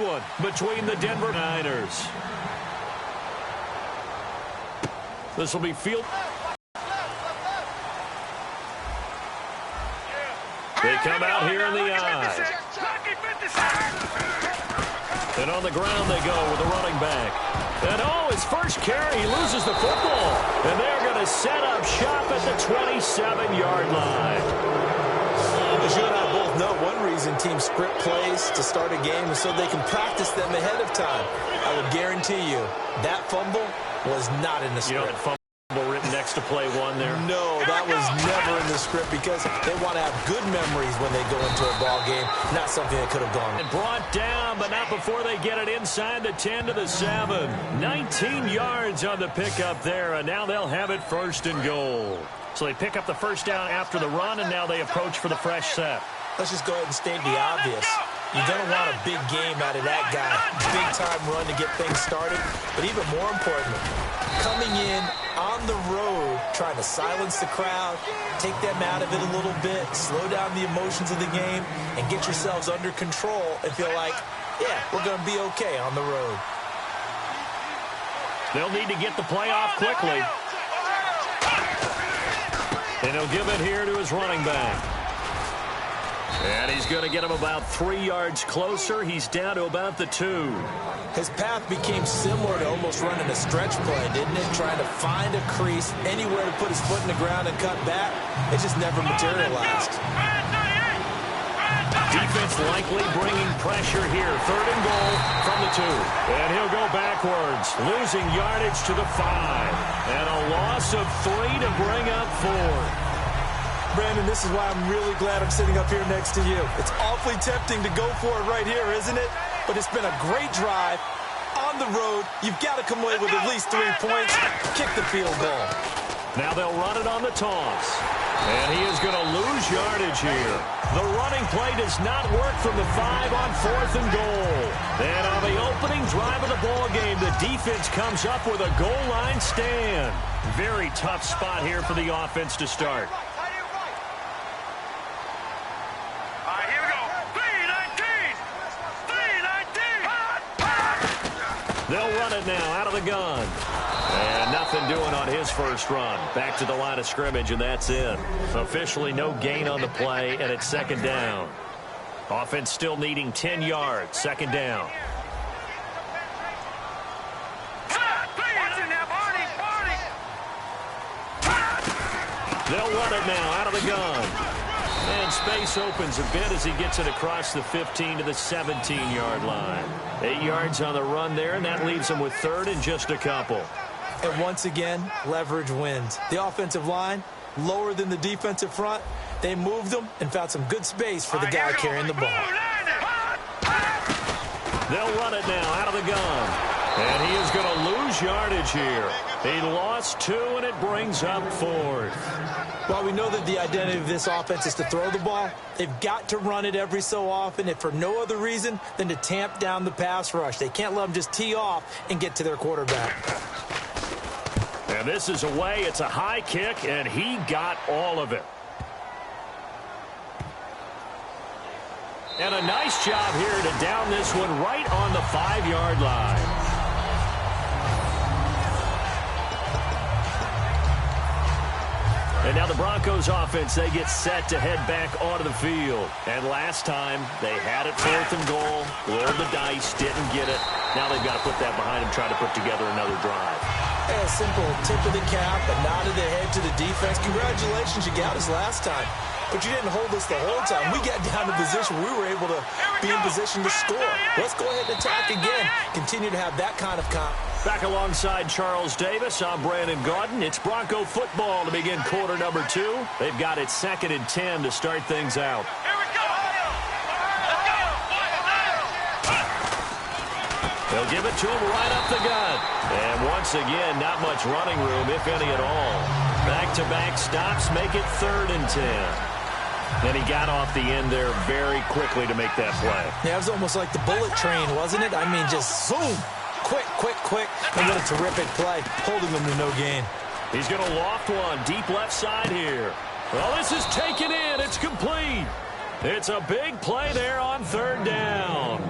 one between the Denver Niners. This will be field. They come out here in the eye. And on the ground they go with the running back. And his first carry, he loses the football. And they're going to set up shop at the 27-yard line. As you and I both know, one reason teams script plays to start a game is so they can practice them ahead of time. I will guarantee you that fumble was not in the script. You know, fumble written next to play one there? No, that was never in the script because they want to have good memories when they go into a ball game, not something that could have gone. And brought down, but not before they get it inside the 10 to the 7. 19 yards on the pickup there, and now they'll have it first and goal. So they pick up the first down after the run, and now they approach for the fresh set. Let's just go ahead and state the obvious. You're going to want a big game out of that guy. Big-time run to get things started. But even more importantly, coming in on the road, trying to silence the crowd, take them out of it a little bit, slow down the emotions of the game, and get yourselves under control and feel like, yeah, we're going to be okay on the road. They'll need to get the play off quickly. And he'll give it here to his running back. And he's going to get him about 3 yards closer. He's down to about the 2. His path became similar to almost running a stretch play, didn't it? Trying to find a crease, anywhere to put his foot in the ground and cut back. It just never materialized. Defense likely bringing pressure here. 3rd and goal from the 2. And he'll go backwards, losing yardage to the 5. And a loss of 3 to bring up 4. Brandon, this is why I'm really glad I'm sitting up here next to you. It's awfully tempting to go for it right here, isn't it? But it's been a great drive. On the road, you've got to come away with at least 3 points. Kick the field goal. Now they'll run it on the toss. And he is going to lose yardage here. The running play does not work from the 5 on 4th and goal. And on the opening drive of the ball game, the defense comes up with a goal line stand. Very tough spot here for the offense to start. They'll run it now out of the gun. And nothing doing on his first run. Back to the line of scrimmage, and that's it. Officially no gain on the play, and it's 2nd down. Offense still needing 10 yards. 2nd down. They'll run it now out of the gun. And space opens a bit as he gets it across the 15 to the 17-yard line. 8 yards on the run there, and that leaves him with 3rd and just a couple. And once again, leverage wins. The offensive line, lower than the defensive front. They moved them and found some good space for the guy carrying the ball. They'll run it now out of the gun. And he is going to lose yardage here. He lost 2, and it brings up 4th. While we know that the identity of this offense is to throw the ball, they've got to run it every so often, if for no other reason than to tamp down the pass rush. They can't let them just tee off and get to their quarterback. And this is away. It's a high kick, and he got all of it. And a nice job here to down this one right on the 5-yard line. And now the Broncos offense, they get set to head back onto the field. And last time, they had it 4th and goal, rolled the dice, didn't get it. Now they've got to put that behind them, try to put together another drive. A simple tip of the cap, a nod of the head to the defense. Congratulations, you got us last time. But you didn't hold us the whole time. We got down to position where we were able to be in position to score. Let's go ahead and attack again. Continue to have that kind of Back alongside Charles Davis, I'm Brandon Gaudin. It's Bronco football to begin quarter number 2. They've got it 2nd and 10 to start things out. They'll give it to him right up the gut. And once again, not much running room, if any at all. Back-to-back stops make it 3rd and 10. And he got off the end there very quickly to make that play. Yeah, it was almost like the bullet train, wasn't it? I mean, just zoom. Quick, quick, quick. And what a terrific play, holding them to no gain. He's going to loft one deep left side here. Well, this is taken in. It's complete. It's a big play there on 3rd down.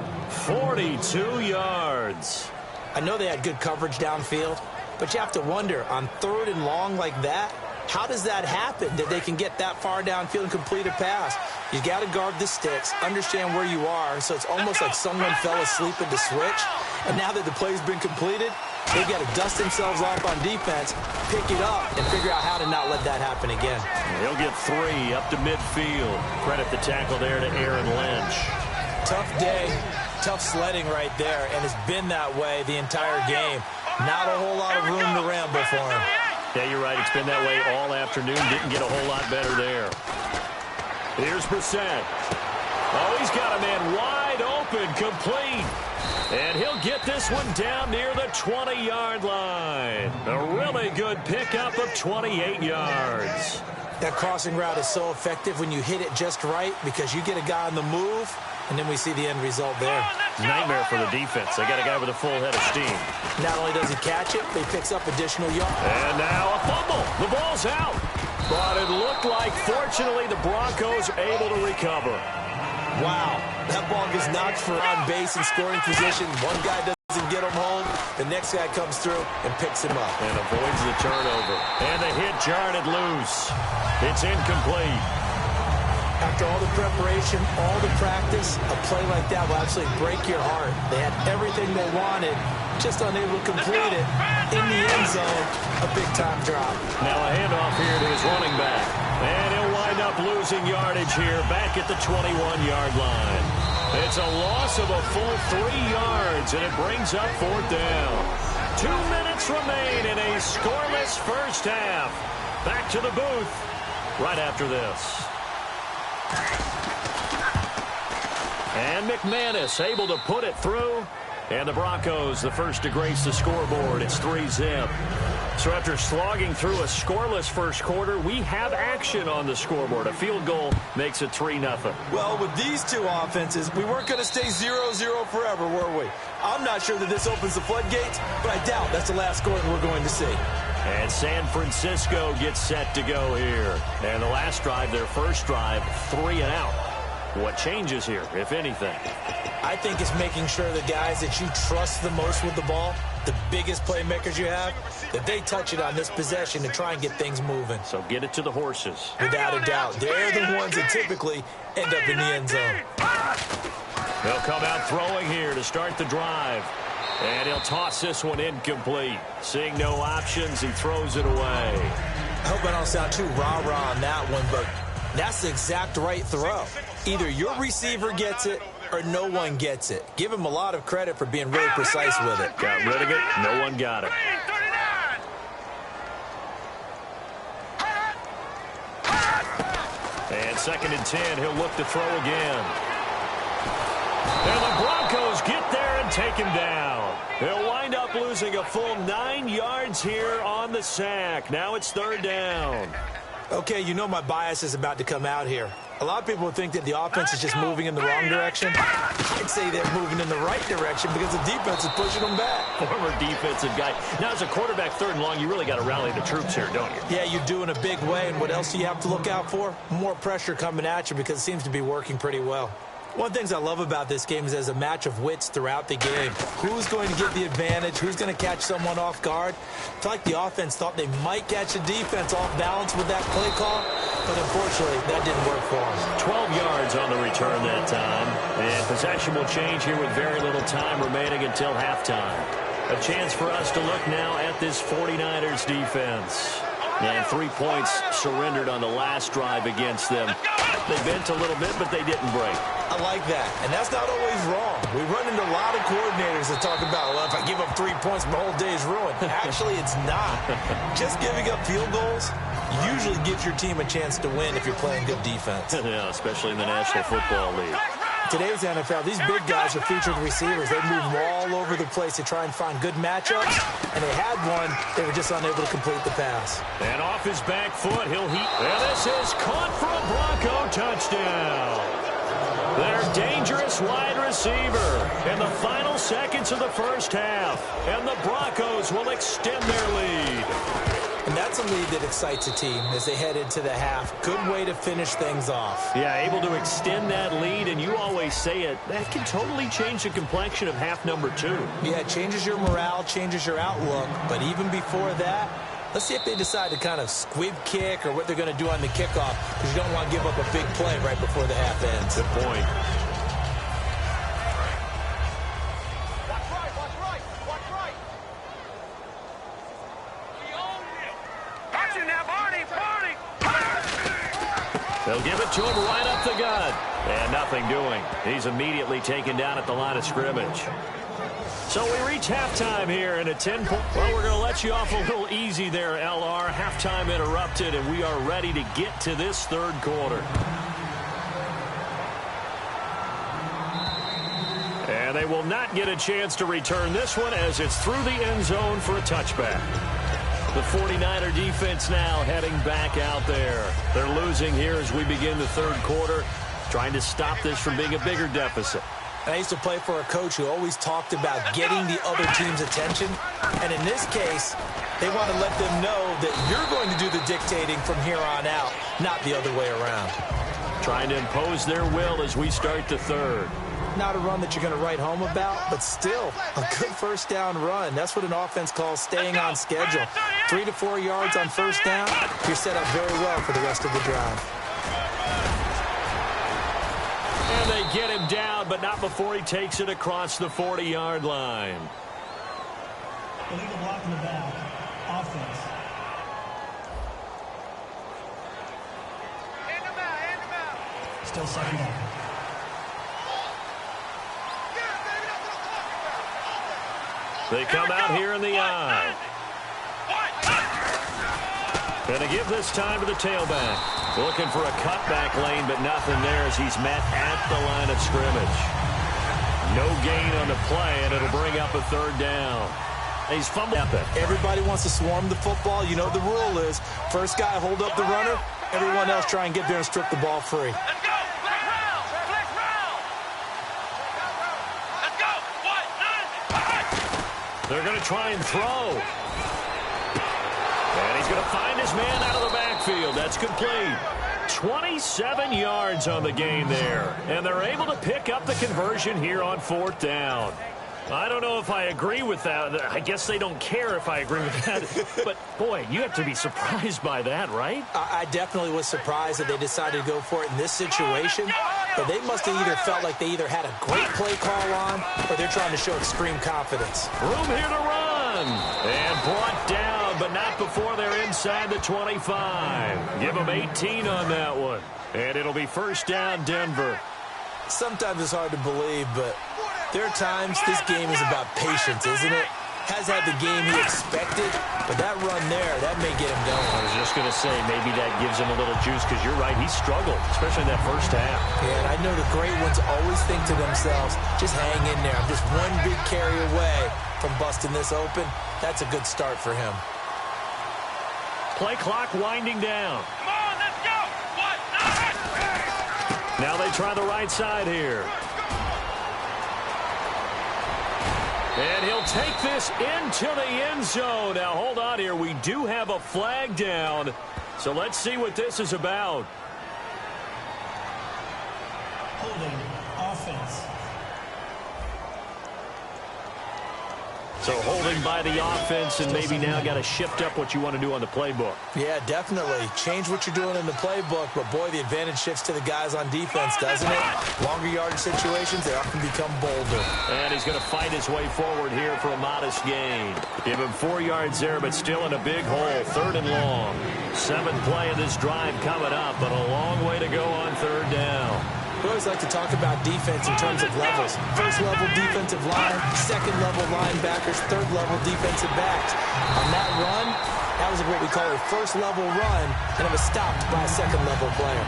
42 yards. I know they had good coverage downfield, but you have to wonder, on 3rd and long like that, how does that happen that they can get that far downfield and complete a pass? You got to guard the sticks, understand where you are, so it's almost like someone fell asleep at the switch, and now that the play's been completed, they've got to dust themselves off on defense, pick it up, and figure out how to not let that happen again. He'll get 3 up to midfield. Credit the tackle there to Aaron Lynch. Tough day, tough sledding right there, and it's been that way the entire game. Not a whole lot of room to ramble for him. Yeah, you're right. It's been that way all afternoon. Didn't get a whole lot better there. Here's Brissett. Oh, he's got a man wide open, complete. And he'll get this one down near the 20-yard line. A really good pickup of 28 yards. That crossing route is so effective when you hit it just right because you get a guy on the move, and then we see the end result there. Nightmare for the defense. They got a guy with a full head of steam. Not only does he catch it, but he picks up additional yards. And now a fumble. The ball's out. But it looked like, fortunately, the Broncos are able to recover. Wow. That ball gets knocked for on base and scoring position. One guy doesn't get him home. The next guy comes through and picks him up. And avoids the turnover. And the hit jarred it loose. It's incomplete. After all the preparation, all the practice, a play like that will absolutely break your heart. They had everything they wanted, just unable to complete it. In the end zone, a big-time drop. Now a handoff here to his running back. And he'll wind up losing yardage here back at the 21-yard line. It's a loss of a full 3 yards, and it brings up 4th down. 2 minutes remain in a scoreless first half. Back to the booth right after this. And McManus able to put it through. And the Broncos, the first to grace the scoreboard. It's 3-zip. So after slogging through a scoreless first quarter, we have action on the scoreboard. A field goal makes it 3-0. Well, with these two offenses, we weren't going to stay 0-0 forever, were we? I'm not sure that this opens the floodgates, but I doubt that's the last scoring we're going to see. And San Francisco gets set to go here. And the last drive, their first drive, 3 and out. What changes here, if anything? I think it's making sure the guys that you trust the most with the ball, the biggest playmakers you have, that they touch it on this possession to try and get things moving. So get it to the horses. Without a doubt. They're the ones that typically end up in the end zone. They'll come out throwing here to start the drive. And he'll toss this one incomplete. Seeing no options, he throws it away. I hope I don't sound too rah-rah on that one, but that's the exact right throw. Either your receiver gets it or no one gets it. Give him a lot of credit for being really precise with it. Got rid of it. No one got it. And 2nd and 10. He'll look to throw again. And the Broncos get there and take him down. They'll wind up losing a full 9 yards here on the sack. Now it's 3rd down. Okay, you know my bias is about to come out here. A lot of people think that the offense is just moving in the wrong direction. I'd say they're moving in the right direction because the defense is pushing them back. Former defensive guy. Now, as a quarterback, 3rd and long, you really got to rally the troops here, don't you? Yeah, you do in a big way. And what else do you have to look out for? More pressure coming at you because it seems to be working pretty well. One of the things I love about this game is there's a match of wits throughout the game. Who's going to get the advantage? Who's going to catch someone off guard? I feel like the offense thought they might catch the defense off balance with that play call, but unfortunately, that didn't work for them. 12 yards on the return that time, and possession will change here with very little time remaining until halftime. A chance for us to look now at this 49ers defense. And 3 points surrendered on the last drive against them. They bent a little bit, but they didn't break. I like that, and that's not always wrong. We run into a lot of coordinators that talk about, well, if I give up 3 points, my whole day is ruined. Actually, it's not. Just giving up field goals usually gives your team a chance to win if you're playing good defense. Yeah, especially in the National Football League. Today's NFL, these big guys are featured receivers. They move all over the place to try and find good matchups, and they had one. They were just unable to complete the pass. And off his back foot, he'll heat. And this is caught for a Bronco touchdown. Their dangerous wide receiver in the final seconds of the first half. And the Broncos will extend their lead. And that's a lead that excites a team as they head into the half. Good way to finish things off. Yeah, able to extend that lead, and you always say it, that can totally change the complexion of half number 2. Yeah, it changes your morale, changes your outlook. But even before that, let's see if they decide to kind of squib kick or what they're going to do on the kickoff, because you don't want to give up a big play right before the half ends. Good point. They'll give it to him right up the gut. And nothing doing. He's immediately taken down at the line of scrimmage. So we reach halftime here in a 10-point. Well, we're going to let you off a little easy there, LR. Halftime interrupted, and we are ready to get to this third quarter. And they will not get a chance to return this one as it's through the end zone for a touchback. The 49er defense now heading back out there. They're losing here as we begin the third quarter, trying to stop this from being a bigger deficit. I used to play for a coach who always talked about getting the other team's attention. And in this case, they want to let them know that you're going to do the dictating from here on out, not the other way around. Trying to impose their will as we start the third. Not a run that you're going to write home about, but still a good first down run. That's what an offense calls staying on schedule. 3 to 4 yards on first down, you're set up very well for the rest of the drive. And they get him down, but not before he takes it across the 40-yard line. Illegal block in the back. Offense. Still second down. They come out here in the eye. Going to give this time to the tailback. Looking for a cutback lane, but nothing there as he's met at the line of scrimmage. No gain on the play, and it'll bring up a third down. He's fumbled up it. Everybody wants to swarm the football. You know the rule is first guy hold up the runner, everyone else try and get there and strip the ball free. Let's go. Flex round. Flex round. Let's go. 1, 9. They're going to try and throw. And he's going to find his man out of the backfield. That's complete. 27 yards on the game there. And they're able to pick up the conversion here on fourth down. I don't know if I agree with that. I guess they don't care if I agree with that. But, boy, you have to be surprised by that, right? I definitely was surprised that they decided to go for it in this situation. But they must have either felt like they either had a great play call on or they're trying to show extreme confidence. Room here to run. And brought down, but not before they're inside the 25. Give them 18 on that one. And it'll be first down, Denver. Sometimes it's hard to believe, but there are times this game is about patience, isn't it? Has had the game he expected, but that run there, that may get him going. I was just going to say, maybe that gives him a little juice, because you're right, he struggled, especially in that first half. Yeah, and I know the great ones always think to themselves, just hang in there. I'm just one big carry away from busting this open. That's a good start for him. Play clock winding down. Come on, let's go. 1, 9. Now they try the right side here. And he'll take this into the end zone. Now, hold on here. We do have a flag down. So let's see what this is about. Holding. Offense. So holding by the offense, and maybe now got to shift up what you want to do on the playbook. Yeah, definitely. Change what you're doing in the playbook, but boy, the advantage shifts to the guys on defense, doesn't it? Longer yardage situations, they often become bolder. And he's going to fight his way forward here for a modest gain. Give him 4 yards there, but still in a big hole. Third and long. 7th play of this drive coming up, but a long way to go on third down. We always like to talk about defense in terms of levels. First level defensive line, second level linebackers, third level defensive backs. On that run, that was what we call a first level run, and it was stopped by a second level player.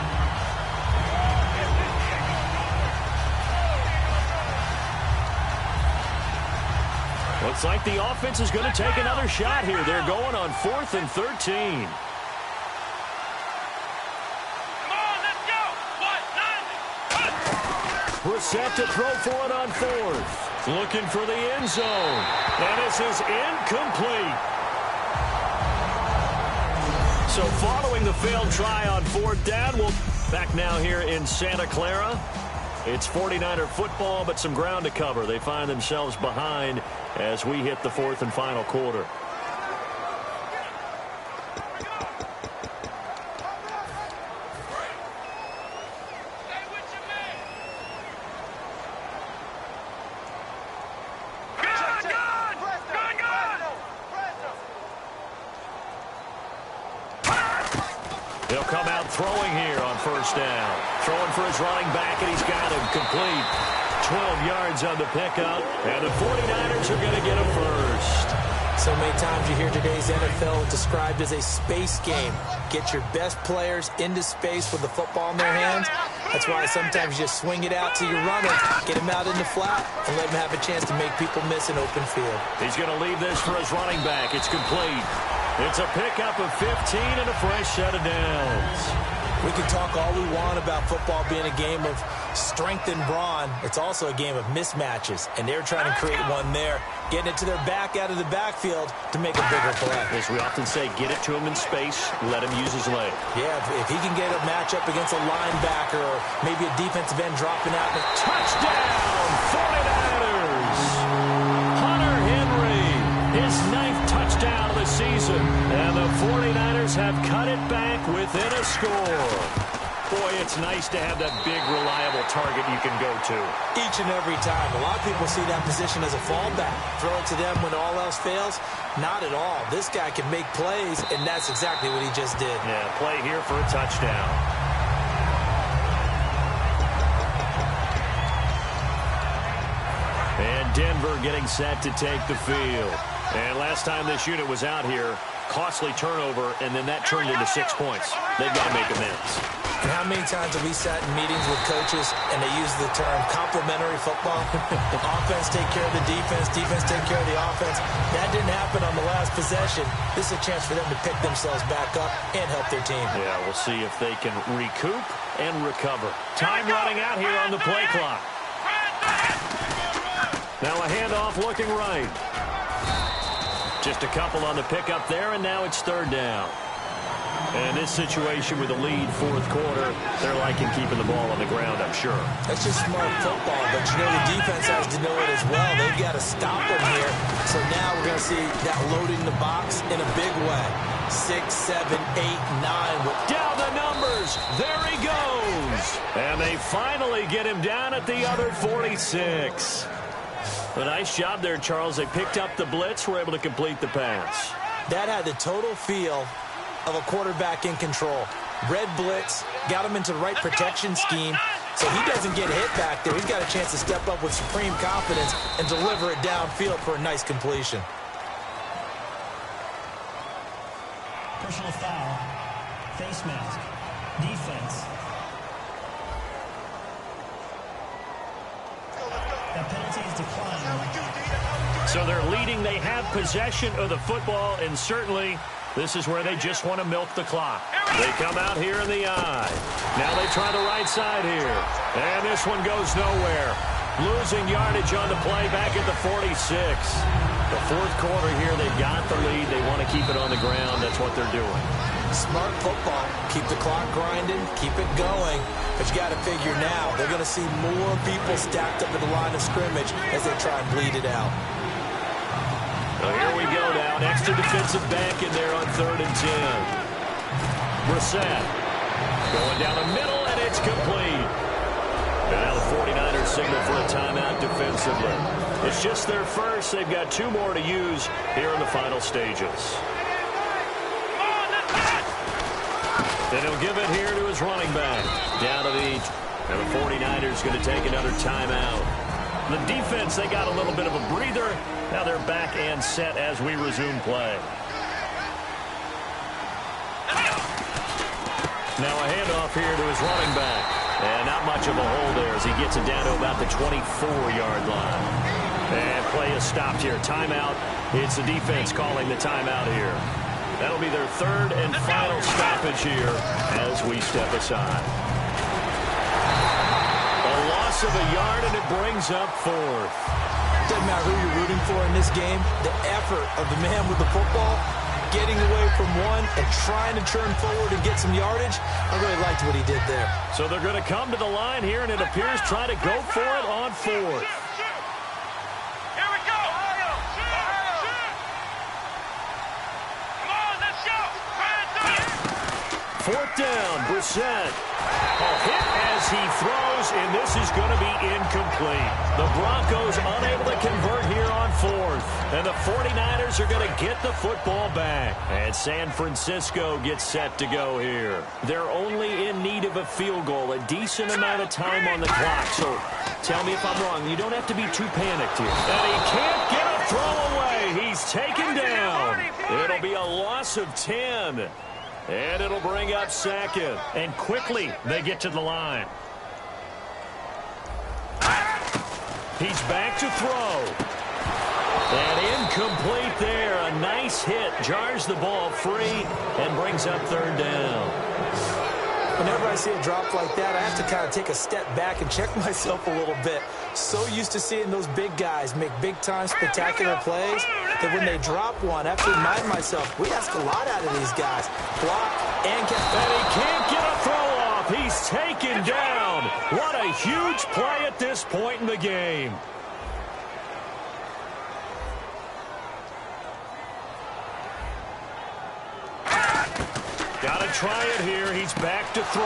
Looks like the offense is going to take another shot here. They're going on 4th and 13. Set to throw for it on 4th. Looking for the end zone. And this is incomplete. So following the failed try on fourth down, we'll back now here in Santa Clara. It's 49er football, but some ground to cover. They find themselves behind as we hit the fourth and final quarter. He'll come out throwing here on first down. Throwing for his running back, and he's got him complete. 12 yards on the pickup, and the 49ers are going to get a first. So many times you hear today's NFL described as a space game. Get your best players into space with the football in their hands. That's why sometimes you just swing it out to your runner, get him out in the flat, and let him have a chance to make people miss an open field. He's going to leave this for his running back. It's complete. It's a pickup of 15 and a fresh set of downs. We can talk all we want about football being a game of strength and brawn. It's also a game of mismatches, and they're trying to create one there, getting it to their back out of the backfield to make a bigger play. As we often say, get it to him in space, let him use his leg. Yeah, if he can get a matchup against a linebacker or maybe a defensive end dropping out. Touchdown, 49ers! Hunter Henry, his 9th touchdown of the season, and the 49ers have cut it back within a score. Boy, it's nice to have that big, reliable target you can go to. Each and every time. A lot of people see that position as a fallback. Throw it to them when all else fails. Not at all. This guy can make plays, and that's exactly what he just did. Yeah, play here for a touchdown. And Denver getting set to take the field. And last time this unit was out here, costly turnover, and then that turned into 6 points. They've got to make amends. And how many times have we sat in meetings with coaches and they use the term complementary football? Offense take care of the defense, defense take care of the offense. That didn't happen on the last possession. This is a chance for them to pick themselves back up and help their team. Yeah, we'll see if they can recoup and recover. Time running out here on the play clock. Now a handoff looking right. Just a couple on the pickup there, and now it's third down. And this situation with a lead fourth quarter, they're liking keeping the ball on the ground, I'm sure. That's just smart football, but you know the defense has to know it as well. They've got to stop them here. So now we're going to see that loading the box in a big way. 6, 7, 8, 9. Down the numbers. There he goes. And they finally get him down at the other 46. A nice job there, Charles. They picked up the blitz, were able to complete the pass. That had the total feel of a quarterback in control. Red blitz, got him into the right protection scheme, so he doesn't get hit back there. He's got a chance to step up with supreme confidence and deliver it downfield for a nice completion. Personal foul. Face mask. Defense. That penalty is declined. So they're leading. They have possession of the football, and certainly this is where they just want to milk the clock. They come out here in the eye. Now they try the right side here. And this one goes nowhere. Losing yardage on the play back at the 46. The fourth quarter here, they've got the lead. They want to keep it on the ground. That's what they're doing. Smart football. Keep the clock grinding. Keep it going. But you got to figure now, they're going to see more people stacked up at the line of scrimmage as they try and bleed it out. Well, here we go now. An extra defensive back in there on 3rd and 10. Brissett going down the middle, and it's complete. And now the 49ers signal for a timeout defensively. It's just their first. They've got 2 more to use here in the final stages. Then he'll give it here to his running back. Down to the... And the 49ers going to take another timeout. The defense, they got a little bit of a breather. Now they're back and set as we resume play. Now a handoff here to his running back. And not much of a hole there as he gets it down to about the 24-yard line. And play is stopped here. Timeout. It's the defense calling the timeout here. That'll be their 3rd and final stoppage here as we step aside. A loss of a yard, and it brings up 4th. Doesn't matter who you're rooting for in this game. The effort of the man with the football getting away from one and trying to turn forward and get some yardage. I really liked what he did there. So they're going to come to the line here, and it appears trying to go for it on fourth. Here we go. Come on, let's go. Fourth down, Brissett. A hit as he throws, and this is going to be incomplete. The Broncos unable to convert here on fourth. And the 49ers are going to get the football back. And San Francisco gets set to go here. They're only in need of a field goal, a decent amount of time on the clock. So tell me if I'm wrong. You don't have to be too panicked here. And he can't get a throw away. He's taken down. It'll be a loss of 10. And it'll bring up second. And quickly, they get to the line. He's back to throw. And incomplete there. A nice hit. Jars the ball free and brings up third down. Whenever I see a drop like that, I have to kind of take a step back and check myself a little bit. So used to seeing those big guys make big-time spectacular plays that when they drop one, I have to remind myself, we ask a lot out of these guys. Block and catch. And he can't get a throw off. He's taken down. What a huge play at this point in the game. Got to try it here. He's back to throw.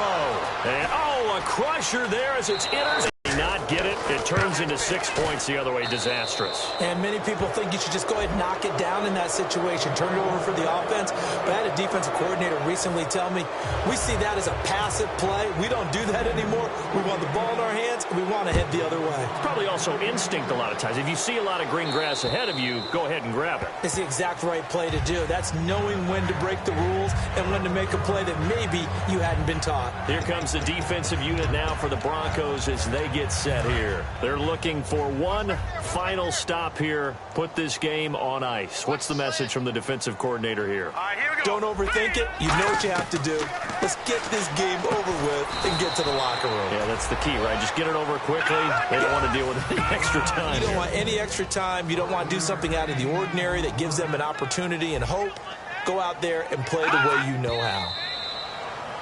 And, a crusher there as it's intercepted. Not get it. It turns into 6 points the other way. Disastrous. And many people think you should just go ahead and knock it down in that situation. Turn it over for the offense. But I had a defensive coordinator recently tell me, we see that as a passive play. We don't do that anymore. We want the ball in our hands, and we want to head the other way. It's probably also instinct a lot of times. If you see a lot of green grass ahead of you, go ahead and grab it. It's the exact right play to do. That's knowing when to break the rules and when to make a play that maybe you hadn't been taught. Here comes the defensive unit now for the Broncos as they get set here. They're looking for one final stop here. Put this game on ice. What's the message from the defensive coordinator here? All right, here we go. Don't overthink it. You know what you have to do. Let's get this game over with and get to the locker room. Yeah, that's the key, right? Just get it over quickly. They don't want to deal with any extra time. You don't want any extra time. You don't want to do something out of the ordinary that gives them an opportunity and hope. Go out there and play the way you know how.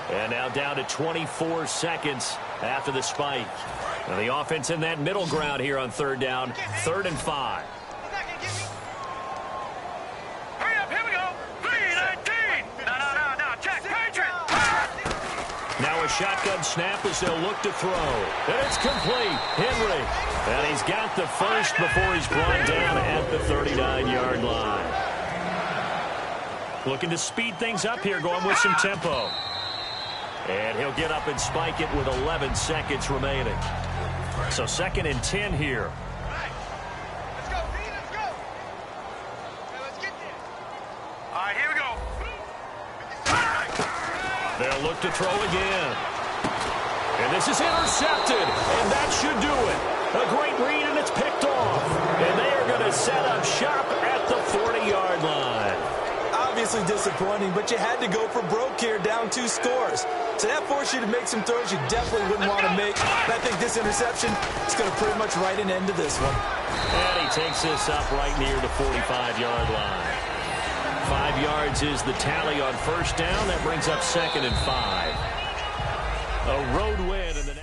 And now down to 24 seconds after the spike. And the offense in that middle ground here on third down. 3rd and 5. Hurry up, here we go. 3-19. No. Check, Patriot. Now a shotgun snap as they'll look to throw. And it's complete. Henry. And he's got the first before he's brought down at the 39-yard line. Looking to speed things up here, going with some tempo. And he'll get up and spike it with 11 seconds remaining. So 2nd and 10 here. Let's go, D, let's go. Okay, let's get there. All right, here we go. They'll look to throw again. And this is intercepted. And that should do it. A great read, and it's picked off. And they are going to set up shop at the 40-yard line. Obviously disappointing, but you had to go for broke here, down 2 scores. So that forced you to make some throws you definitely wouldn't want to make. And I think this interception is going to pretty much write an end to this one. And he takes this up right near the 45-yard line. 5 yards is the tally on first down. That brings up 2nd and 5. A road win in the